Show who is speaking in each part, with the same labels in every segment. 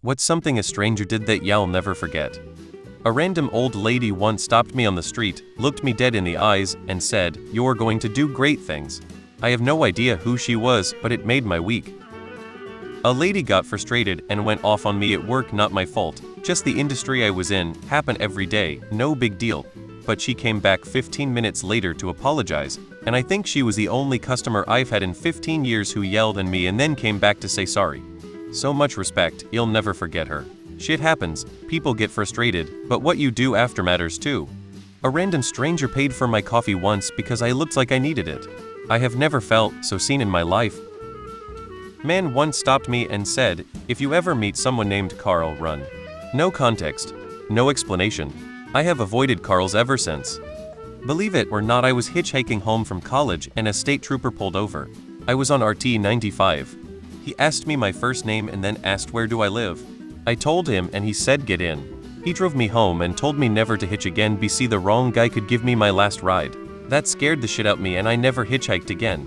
Speaker 1: What's something a stranger did that y'all never forget? A random old lady once stopped me on the street, looked me dead in the eyes, and said, "You're going to do great things." I have no idea who she was, but it made my week. A lady got frustrated and went off on me at work, not my fault, just the industry I was in, happen every day, no big deal. But she came back 15 minutes later to apologize, and I think she was the only customer I've had in 15 years who yelled at me and then came back to say sorry. So much respect, you'll never forget her. Shit happens, people get frustrated, but what you do after matters too. A random stranger paid for my coffee once because I looked like I needed it. I have never felt so seen in my life. Man once stopped me and said, "If you ever meet someone named Carl, run." No context, no explanation. I have avoided Carls ever since. Believe it or not, I was hitchhiking home from college and a state trooper pulled over. I was on RT 95. He asked me my first name and then asked where do I live. I told him and he said get in. He drove me home and told me never to hitch again because the wrong guy could give me my last ride. That scared the shit out of me and I never hitchhiked again.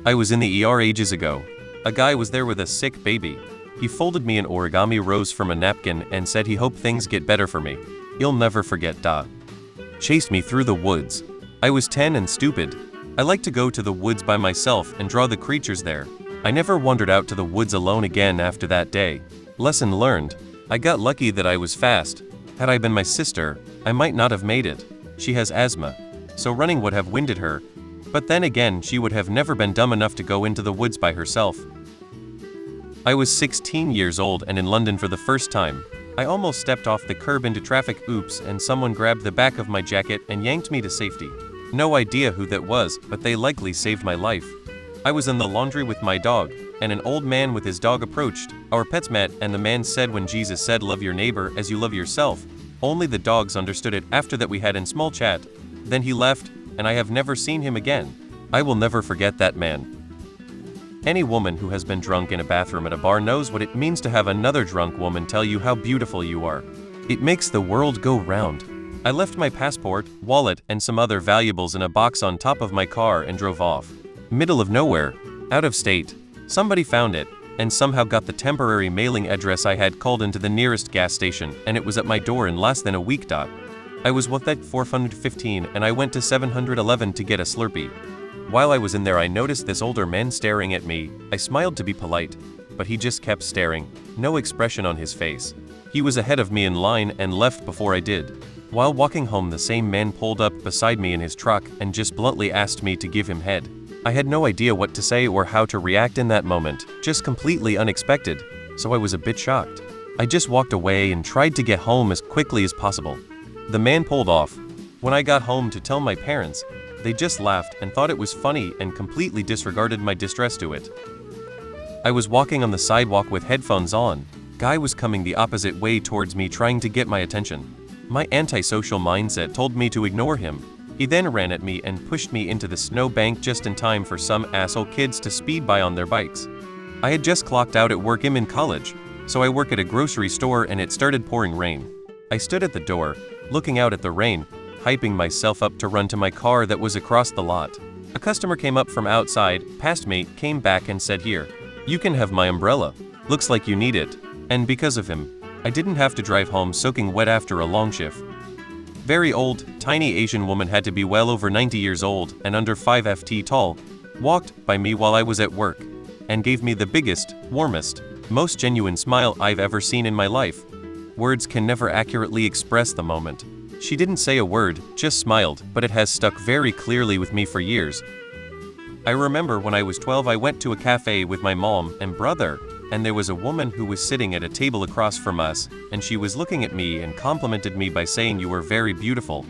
Speaker 1: I was in the ER ages ago. A guy was there with a sick baby. He folded me an origami rose from a napkin and said he hoped things get better for me. You'll never forget. Chased me through the woods. I was 10 and stupid. I like to go to the woods by myself and draw the creatures there. I never wandered out to the woods alone again after that day. Lesson learned. I got lucky that I was fast. Had I been my sister, I might not have made it. She has asthma, so running would have winded her. But then again, she would have never been dumb enough to go into the woods by herself. I was 16 years old and in London for the first time. I almost stepped off the curb into traffic, oops, and someone grabbed the back of my jacket and yanked me to safety. No idea who that was, but they likely saved my life. I was in the laundry with my dog, and an old man with his dog approached. Our pets met, and the man said when Jesus said love your neighbor as you love yourself. Only the dogs understood it. After that we had a small chat. Then he left, and I have never seen him again. I will never forget that man. Any woman who has been drunk in a bathroom at a bar knows what it means to have another drunk woman tell you how beautiful you are. It makes the world go round. I left my passport, wallet, and some other valuables in a box on top of my car and drove off. Middle of nowhere, out of state. Somebody found it, and somehow got the temporary mailing address. I had called into the nearest gas station, and it was at my door in less than a week. I was worth at 415 and I went to 711 to get a Slurpee. While I was in there, I noticed this older man staring at me. I smiled to be polite, but he just kept staring, no expression on his face. He was ahead of me in line and left before I did. While walking home, the same man pulled up beside me in his truck and just bluntly asked me to give him head. I had no idea what to say or how to react in that moment, just completely unexpected, so I was a bit shocked. I just walked away and tried to get home as quickly as possible. The man pulled off. When I got home to tell my parents, they just laughed and thought it was funny and completely disregarded my distress to it. I was walking on the sidewalk with headphones on. Guy was coming the opposite way towards me trying to get my attention. My antisocial mindset told me to ignore him. He then ran at me and pushed me into the snowbank just in time for some asshole kids to speed by on their bikes. I had just clocked out at work. I'm in college, so I work at a grocery store and it started pouring rain. I stood at the door, looking out at the rain, hyping myself up to run to my car that was across the lot. A customer came up from outside, passed me, came back and said, "Here, you can have my umbrella. Looks like you need it." And because of him, I didn't have to drive home soaking wet after a long shift. Very old, tiny Asian woman, had to be well over 90 years old and under 5 ft tall, walked by me while I was at work and gave me the biggest, warmest, most genuine smile I've ever seen in my life. Words can never accurately express the moment. She didn't say a word, just smiled, but it has stuck very clearly with me for years. I remember when I was 12, I went to a cafe with my mom and brother, and there was a woman who was sitting at a table across from us, and she was looking at me and complimented me by saying, "You are very beautiful.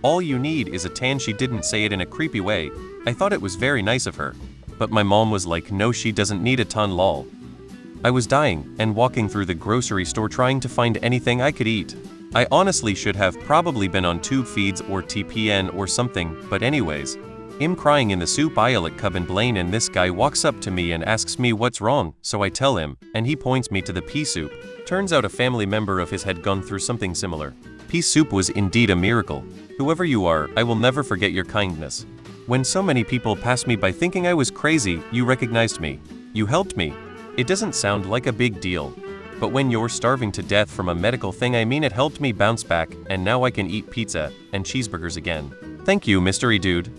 Speaker 1: All you need is a tan." She didn't say it in a creepy way. I thought it was very nice of her. But my mom was like, "No, she doesn't need a tan, lol." I was dying and walking through the grocery store trying to find anything I could eat. I honestly should have probably been on tube feeds or TPN or something, but anyways. I'm crying in the soup aisle at Cub and Blaine, and this guy walks up to me and asks me what's wrong, so I tell him, and he points me to the pea soup. Turns out a family member of his had gone through something similar. Pea soup was indeed a miracle. Whoever you are, I will never forget your kindness. When so many people passed me by thinking I was crazy, you recognized me. You helped me. It doesn't sound like a big deal, But when you're starving to death from a medical thing, I mean, it helped me bounce back, and now I can eat pizza and cheeseburgers again. Thank you, Mystery Dude.